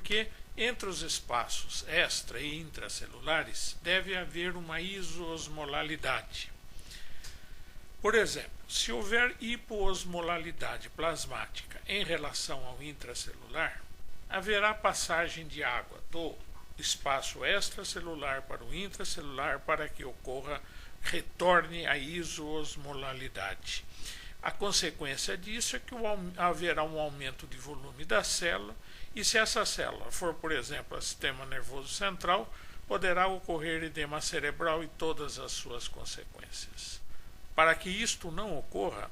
porque entre os espaços extra e intracelulares deve haver uma isoosmolalidade. Por exemplo, se houver hipoosmolalidade plasmática em relação ao intracelular, haverá passagem de água do espaço extracelular para o intracelular para que retorne a isoosmolalidade. A consequência disso é que haverá um aumento de volume da célula, e se essa célula for, por exemplo, o sistema nervoso central, poderá ocorrer edema cerebral e todas as suas consequências. Para que isto não ocorra,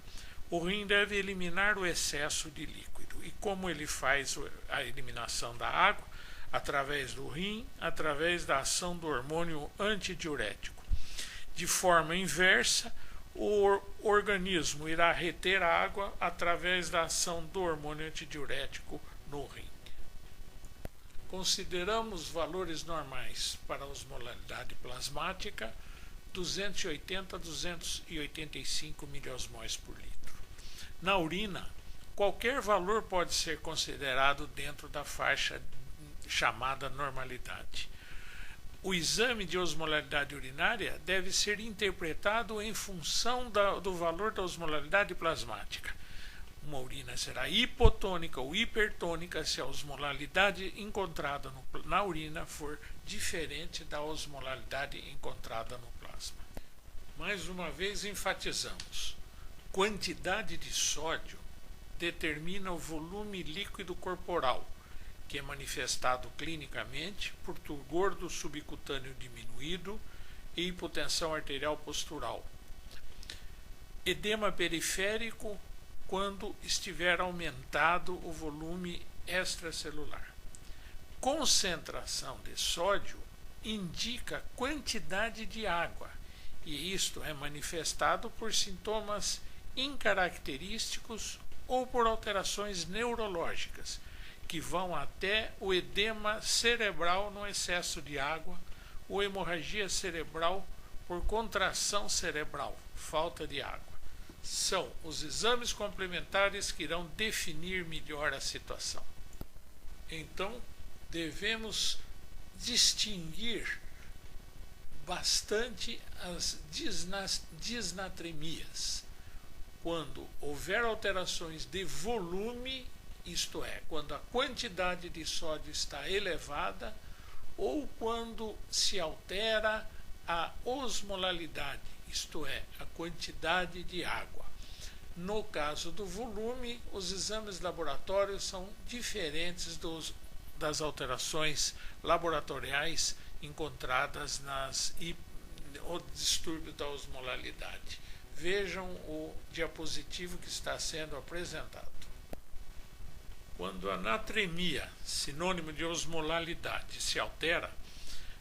o rim deve eliminar o excesso de líquido. E como ele faz a eliminação da água? Através do rim, através da ação do hormônio antidiurético. De forma inversa, o organismo irá reter a água através da ação do hormônio antidiurético no rim. Consideramos valores normais para a osmolaridade plasmática 280 a 285 miliosmóis por litro. Na urina, qualquer valor pode ser considerado dentro da faixa chamada normalidade. O exame de osmolaridade urinária deve ser interpretado em função do valor da osmolaridade plasmática. Uma urina será hipotônica ou hipertônica se a osmolaridade encontrada na urina for diferente da osmolaridade encontrada no plasma. Mais uma vez enfatizamos: quantidade de sódio determina o volume líquido corporal, que é manifestado clinicamente por turgor do subcutâneo diminuído e hipotensão arterial postural. Edema periférico quando estiver aumentado o volume extracelular. Concentração de sódio indica quantidade de água, e isto é manifestado por sintomas incaracterísticos ou por alterações neurológicas, que vão até o edema cerebral no excesso de água, ou hemorragia cerebral por contração cerebral, falta de água. São os exames complementares que irão definir melhor a situação. Então, devemos distinguir bastante as disnatremias. Quando houver alterações de volume, isto é, quando a quantidade de sódio está elevada, ou quando se altera a osmolalidade, isto é, a quantidade de água. No caso do volume, os exames laboratórios são diferentes das alterações laboratoriais encontradas no distúrbio da osmolalidade. Vejam o diapositivo que está sendo apresentado. Quando a natremia, sinônimo de osmolalidade, se altera,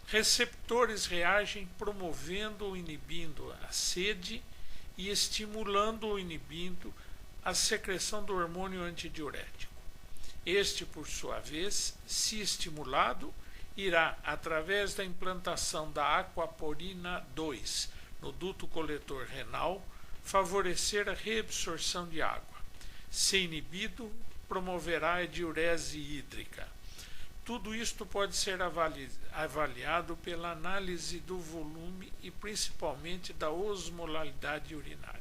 receptores reagem promovendo ou inibindo a sede e estimulando ou inibindo a secreção do hormônio antidiurético. Este, por sua vez, se estimulado, irá, através da implantação da aquaporina 2 no duto coletor renal, favorecer a reabsorção de água. Se inibido, promoverá a diurese hídrica. Tudo isto pode ser avaliado pela análise do volume e principalmente da osmolalidade urinária.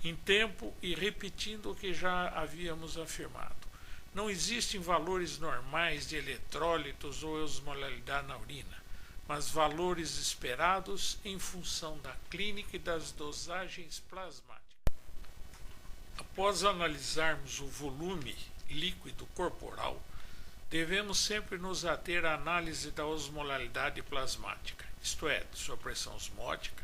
Em tempo e repetindo o que já havíamos afirmado, não existem valores normais de eletrólitos ou osmolalidade na urina, mas valores esperados em função da clínica e das dosagens plasmáticas. Após analisarmos o volume líquido corporal, devemos sempre nos ater à análise da osmolalidade plasmática, isto é, de sua pressão osmótica,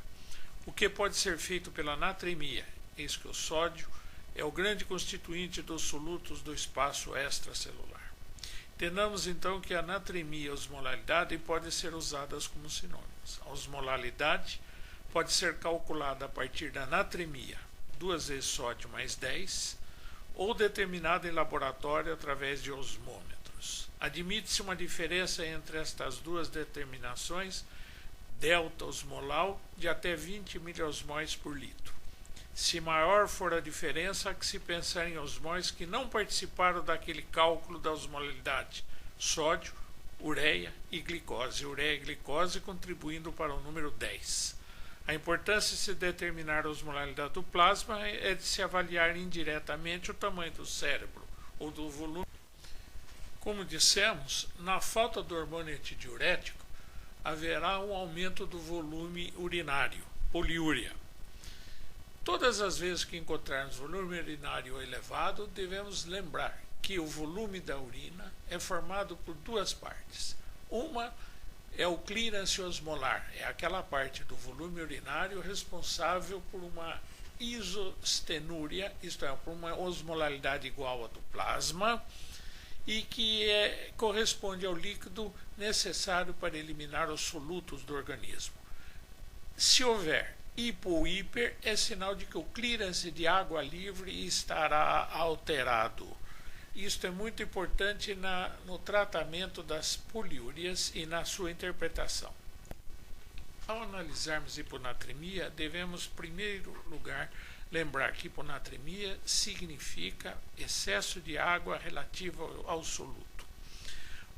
o que pode ser feito pela natremia, eis que o sódio é o grande constituinte dos solutos do espaço extracelular. Entendamos então que a natremia e a osmolalidade podem ser usadas como sinônimos. A osmolalidade pode ser calculada a partir da natremia, 2 vezes sódio mais 10, ou determinada em laboratório através de osmômetros. Admite-se uma diferença entre estas duas determinações, delta osmolar, de até 20 miliosmóis por litro. Se maior for a diferença, há que se pensar em osmóis que não participaram daquele cálculo da osmolalidade, sódio, ureia e glicose. Ureia e glicose contribuindo para o número 10. A importância de se determinar a osmolaridade do plasma é de se avaliar indiretamente o tamanho do cérebro ou do volume. Como dissemos, na falta do hormônio antidiurético, haverá um aumento do volume urinário, poliúria. Todas as vezes que encontrarmos volume urinário elevado, devemos lembrar que o volume da urina é formado por duas partes. Uma é o clearance osmolar, é aquela parte do volume urinário responsável por uma isostenúria, isto é, por uma osmolaridade igual à do plasma, e que corresponde ao líquido necessário para eliminar os solutos do organismo. Se houver hipo ou hiper, é sinal de que o clearance de água livre estará alterado. Isto é muito importante no tratamento das poliúrias e na sua interpretação. Ao analisarmos hiponatremia, devemos, em primeiro lugar, lembrar que hiponatremia significa excesso de água relativo ao soluto.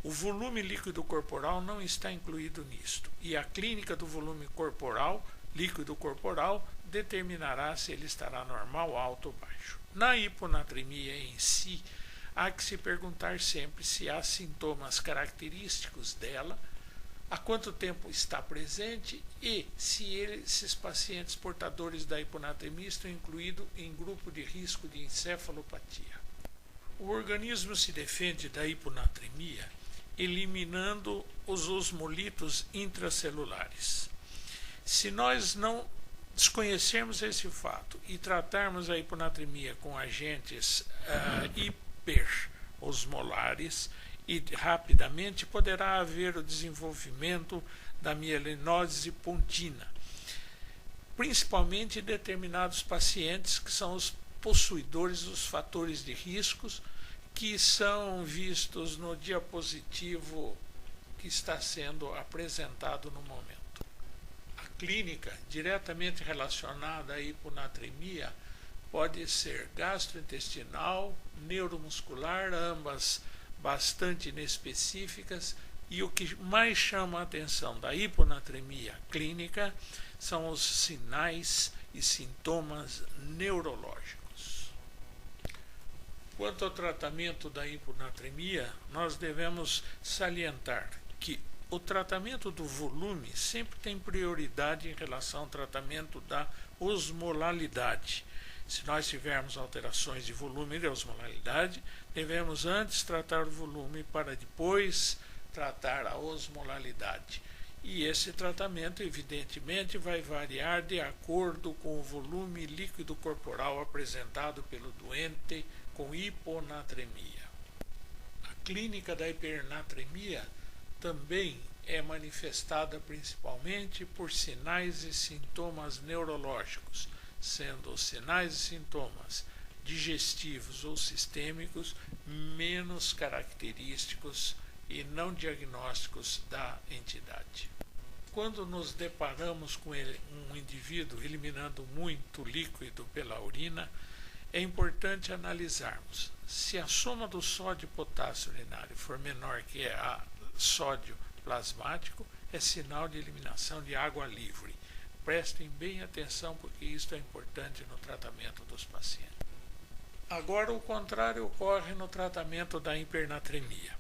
O volume líquido corporal não está incluído nisto, e a clínica do volume corporal, líquido corporal, determinará se ele estará normal, alto ou baixo. Na hiponatremia em si, há que se perguntar sempre se há sintomas característicos dela, há quanto tempo está presente e se esses pacientes portadores da hiponatremia estão incluídos em grupo de risco de encefalopatia. O organismo se defende da hiponatremia eliminando os osmolitos intracelulares. Se nós não desconhecermos esse fato e tratarmos a hiponatremia com agentes hiperosmolares, e rapidamente poderá haver o desenvolvimento da mielinose pontina, principalmente em determinados pacientes que são os possuidores dos fatores de riscos que são vistos no diapositivo que está sendo apresentado no momento. A clínica diretamente relacionada à hiponatremia pode ser gastrointestinal, neuromuscular, ambas bastante inespecíficas, e o que mais chama a atenção da hiponatremia clínica são os sinais e sintomas neurológicos. Quanto ao tratamento da hiponatremia, nós devemos salientar que o tratamento do volume sempre tem prioridade em relação ao tratamento da osmolalidade. Se nós tivermos alterações de volume e de osmolalidade, devemos antes tratar o volume para depois tratar a osmolalidade. E esse tratamento, evidentemente, vai variar de acordo com o volume líquido corporal apresentado pelo doente com hiponatremia. A clínica da hipernatremia também é manifestada principalmente por sinais e sintomas neurológicos, sendo os sinais e sintomas digestivos ou sistêmicos menos característicos e não diagnósticos da entidade. Quando nos deparamos com um indivíduo eliminando muito líquido pela urina, é importante analisarmos se a soma do sódio e potássio urinário for menor que a sódio plasmático, é sinal de eliminação de água livre. Prestem bem atenção, porque isso é importante no tratamento dos pacientes. Agora, o contrário ocorre no tratamento da hipernatremia.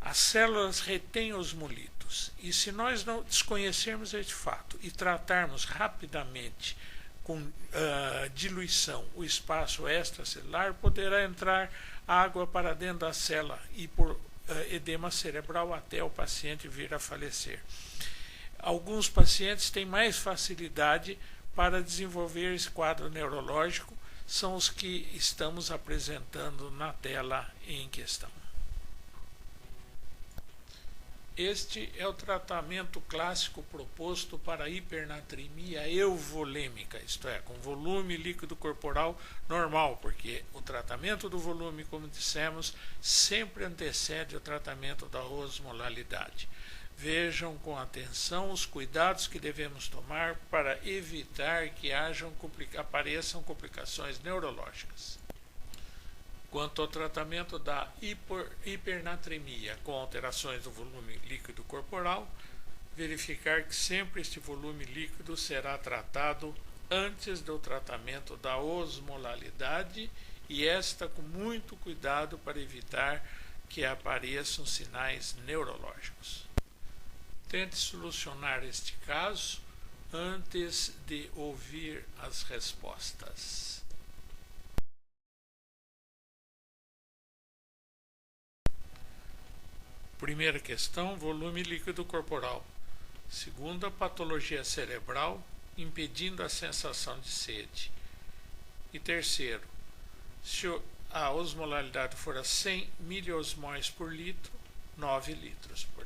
As células retêm osmolitos, e se nós não desconhecermos este fato e tratarmos rapidamente com diluição o espaço extracelular, poderá entrar água para dentro da célula e por edema cerebral até o paciente vir a falecer. Alguns pacientes têm mais facilidade para desenvolver esse quadro neurológico, são os que estamos apresentando na tela em questão. Este é o tratamento clássico proposto para a hipernatremia euvolêmica, isto é, com volume líquido corporal normal, porque o tratamento do volume, como dissemos, sempre antecede o tratamento da osmolalidade. Vejam com atenção os cuidados que devemos tomar para evitar que apareçam complicações neurológicas. Quanto ao tratamento da hipernatremia com alterações do volume líquido corporal, verificar que sempre este volume líquido será tratado antes do tratamento da osmolalidade e esta com muito cuidado para evitar que apareçam sinais neurológicos. Tente solucionar este caso antes de ouvir as respostas. Primeira questão, volume líquido corporal. Segunda, patologia cerebral, impedindo a sensação de sede. E terceiro, se a osmolalidade for a 100 miliosmóis por litro, 9 litros por